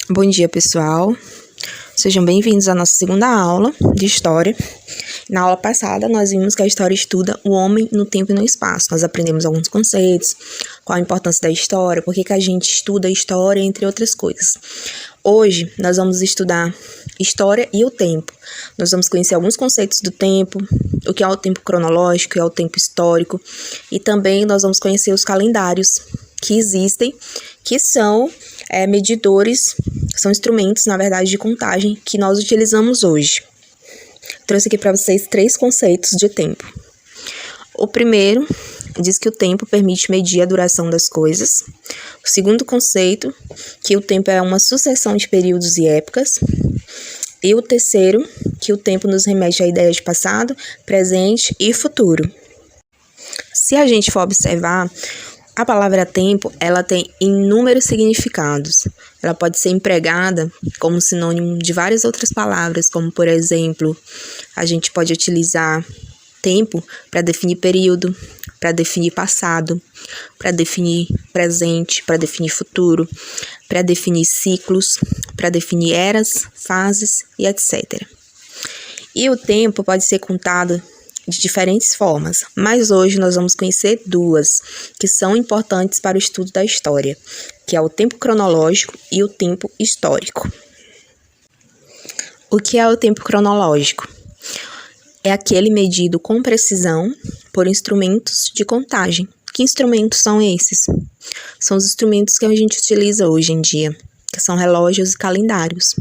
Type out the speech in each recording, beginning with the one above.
Bom dia, pessoal. Sejam bem-vindos à nossa segunda aula de História. Na aula passada, nós vimos que a história estuda o homem no tempo e no espaço. Nós aprendemos alguns conceitos, qual a importância da história, por que a gente estuda a história, entre outras coisas. Hoje, nós vamos estudar história e o tempo. Nós vamos conhecer alguns conceitos do tempo, o que é o tempo cronológico, o que é o tempo histórico, e também nós vamos conhecer os calendários que existem, que são medidores, são instrumentos, na verdade, de contagem que nós utilizamos hoje. Trouxe aqui para vocês 3 conceitos de tempo. O primeiro diz que o tempo permite medir a duração das coisas. O segundo conceito, que o tempo é uma sucessão de períodos e épocas. E o terceiro, que o tempo nos remete à ideia de passado, presente e futuro. Se a gente for observar, a palavra tempo, ela tem inúmeros significados. Ela pode ser empregada como sinônimo de várias outras palavras, como, por exemplo, a gente pode utilizar tempo para definir período, para definir passado, para definir presente, para definir futuro, para definir ciclos, para definir eras, fases e etc. E o tempo pode ser contado de diferentes formas, mas hoje nós vamos conhecer 2 que são importantes para o estudo da história, que é o tempo cronológico e o tempo histórico. O que é o tempo cronológico? É aquele medido com precisão por instrumentos de contagem. Que instrumentos são esses? São os instrumentos que a gente utiliza hoje em dia, que são relógios e calendários.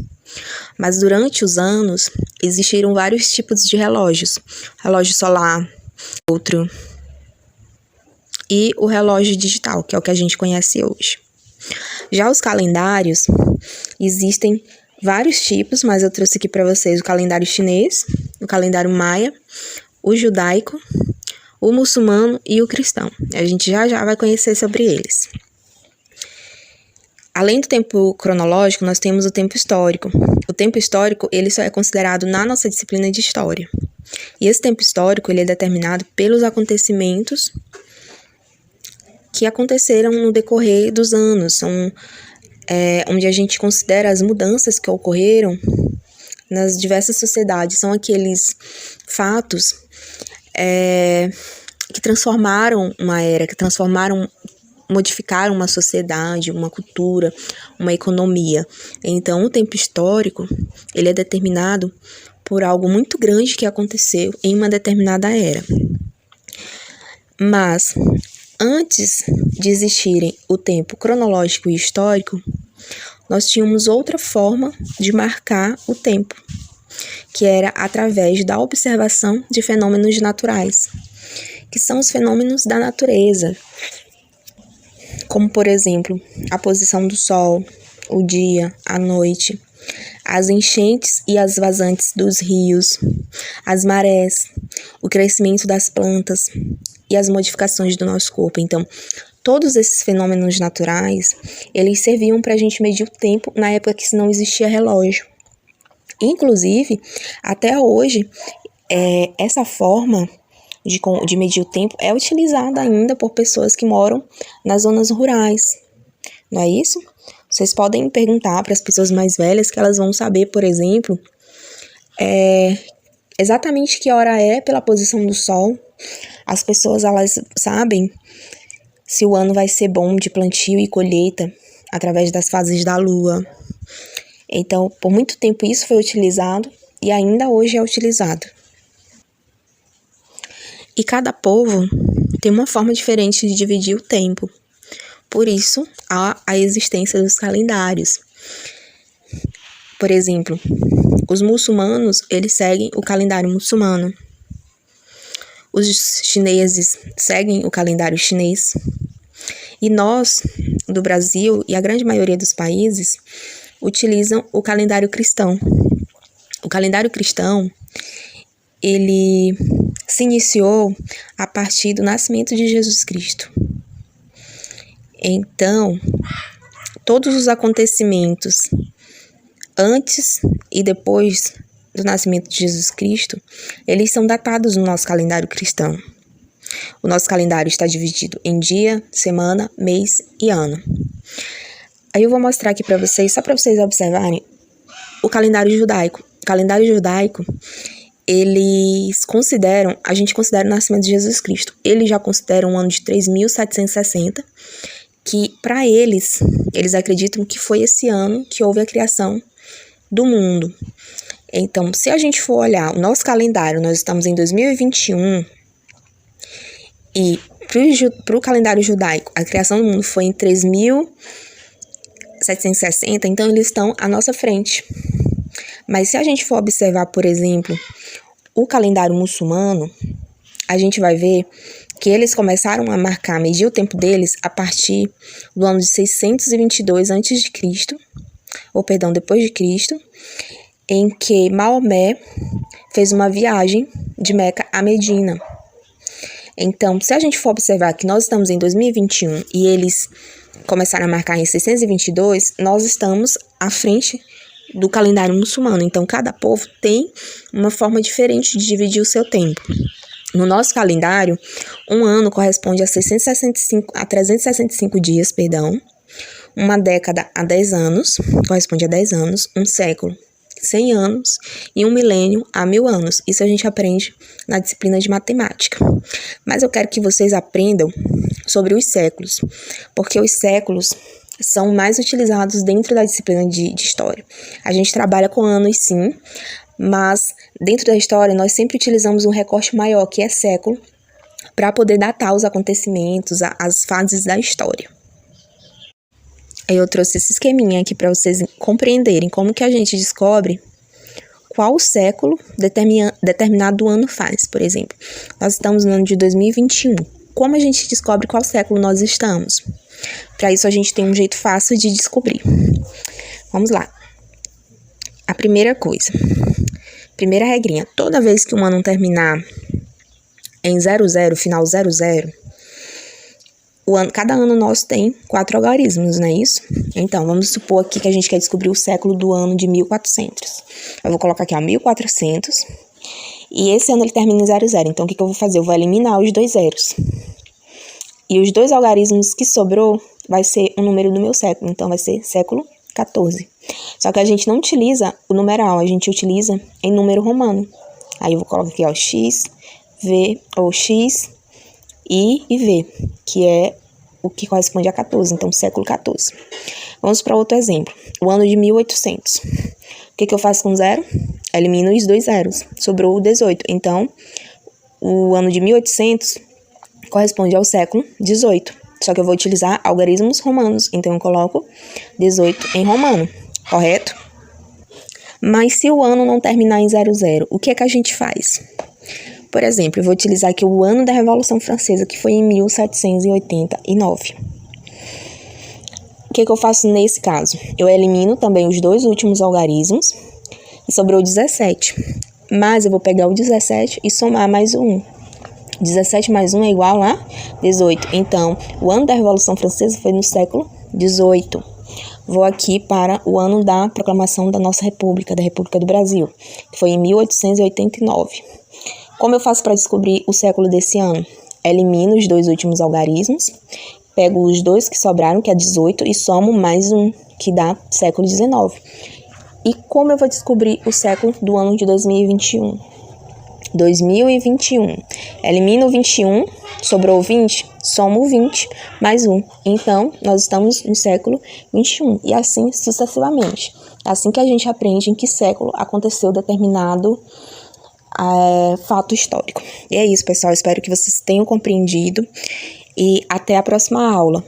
Mas durante os anos, existiram vários tipos de relógios. Relógio solar, outro, e o relógio digital, que é o que a gente conhece hoje. Já os calendários, existem vários tipos, mas eu trouxe aqui para vocês o calendário chinês, o calendário maia, o judaico, o muçulmano e o cristão. A gente já vai conhecer sobre eles. Além do tempo cronológico, nós temos o tempo histórico. O tempo histórico, ele só é considerado na nossa disciplina de história. E esse tempo histórico, ele é determinado pelos acontecimentos que aconteceram no decorrer dos anos. São onde a gente considera as mudanças que ocorreram nas diversas sociedades. São aqueles fatos que transformaram uma era, modificaram uma sociedade, uma cultura, uma economia. Então, o tempo histórico, ele é determinado por algo muito grande que aconteceu em uma determinada era. Mas, antes de existirem o tempo cronológico e histórico, nós tínhamos outra forma de marcar o tempo, que era através da observação de fenômenos naturais, que são os fenômenos da natureza, como, por exemplo, a posição do sol, o dia, a noite, as enchentes e as vazantes dos rios, as marés, o crescimento das plantas e as modificações do nosso corpo. Então, todos esses fenômenos naturais, eles serviam para a gente medir o tempo na época que não existia relógio. Inclusive, até hoje, essa forma de medir o tempo é utilizada ainda por pessoas que moram nas zonas rurais, não é isso? Vocês podem perguntar para as pessoas mais velhas que elas vão saber, por exemplo, exatamente que hora é pela posição do sol. As pessoas, elas sabem se o ano vai ser bom de plantio e colheita através das fases da lua. Então, por muito tempo isso foi utilizado e ainda hoje é utilizado. E cada povo tem uma forma diferente de dividir o tempo. Por isso, há a existência dos calendários. Por exemplo, os muçulmanos, eles seguem o calendário muçulmano. Os chineses seguem o calendário chinês. E nós, do Brasil e a grande maioria dos países, utilizam o calendário cristão. O calendário cristão, ele se iniciou a partir do nascimento de Jesus Cristo. Então, todos os acontecimentos antes e depois do nascimento de Jesus Cristo, eles são datados no nosso calendário cristão. O nosso calendário está dividido em dia, semana, mês e ano. Aí eu vou mostrar aqui para vocês, só para vocês observarem, o calendário judaico. O calendário judaico, eles consideram, a gente considera o nascimento de Jesus Cristo. Eles já consideram um ano de 3.760, que para eles acreditam que foi esse ano que houve a criação do mundo. Então, se a gente for olhar o nosso calendário, nós estamos em 2021, e para o calendário judaico, a criação do mundo foi em 3.760, então eles estão à nossa frente. Mas se a gente for observar, por exemplo, o calendário muçulmano, a gente vai ver que eles começaram a medir o tempo deles a partir do ano de 622 a.C., depois de Cristo, em que Maomé fez uma viagem de Meca a Medina. Então, se a gente for observar que nós estamos em 2021 e eles começaram a marcar em 622, nós estamos à frente do calendário muçulmano. Então, cada povo tem uma forma diferente de dividir o seu tempo. No nosso calendário, um ano corresponde a 365 dias, uma década a 10 anos, corresponde a 10 anos, um século, 100 anos, e um milênio a 1000 anos. Isso a gente aprende na disciplina de matemática. Mas eu quero que vocês aprendam sobre os séculos, porque os séculos são mais utilizados dentro da disciplina de história. A gente trabalha com anos, sim, mas dentro da história nós sempre utilizamos um recorte maior, que é século, para poder datar os acontecimentos, as fases da história. Eu trouxe esse esqueminha aqui para vocês compreenderem como que a gente descobre qual século determinado ano faz. Por exemplo, nós estamos no ano de 2021. Como a gente descobre qual século nós estamos? Para isso, a gente tem um jeito fácil de descobrir. Vamos lá. A primeira coisa. Primeira regrinha. Toda vez que um ano terminar em 00, final 00, cada ano nosso tem 4 algarismos, não é isso? Então, vamos supor aqui que a gente quer descobrir o século do ano de 1400. Eu vou colocar aqui, 1400. E esse ano ele termina em 00. Então, o que eu vou fazer? Eu vou eliminar os 2 zeros. E os 2 algarismos que sobrou vai ser o número do meu século. Então, vai ser século 14. Só que a gente não utiliza o numeral, a gente utiliza em número romano. Aí eu vou colocar aqui, X, V, ou X, I e V, que é o que corresponde a 14, então século 14. Vamos para outro exemplo, o ano de 1800. O que eu faço com 0? Elimino os 2 zeros, sobrou o 18. Então, o ano de 1800 corresponde ao século 18. Só que eu vou utilizar algarismos romanos, então eu coloco 18 em romano, correto? Mas se o ano não terminar em 00, o que é que a gente faz? Por exemplo, eu vou utilizar aqui o ano da Revolução Francesa, que foi em 1789. O que eu faço nesse caso? Eu elimino também os 2 últimos algarismos e sobrou 17. Mas eu vou pegar o 17 e somar mais o 1. 17 mais 1 é igual a 18. Então, o ano da Revolução Francesa foi no século 18. Vou aqui para o ano da proclamação da nossa República, da República do Brasil, que foi em 1889. Como eu faço para descobrir o século desse ano? Elimino os 2 últimos algarismos, pego os 2 que sobraram, que é 18, e somo mais 1, que dá século 19. E como eu vou descobrir o século do ano de 2021? 2021. Elimino o 21, sobrou 20, somo o 20 mais 1. Então, nós estamos no século 21. E assim sucessivamente. É assim que a gente aprende em que século aconteceu determinado fato histórico. E é isso, pessoal. Espero que vocês tenham compreendido. E até a próxima aula.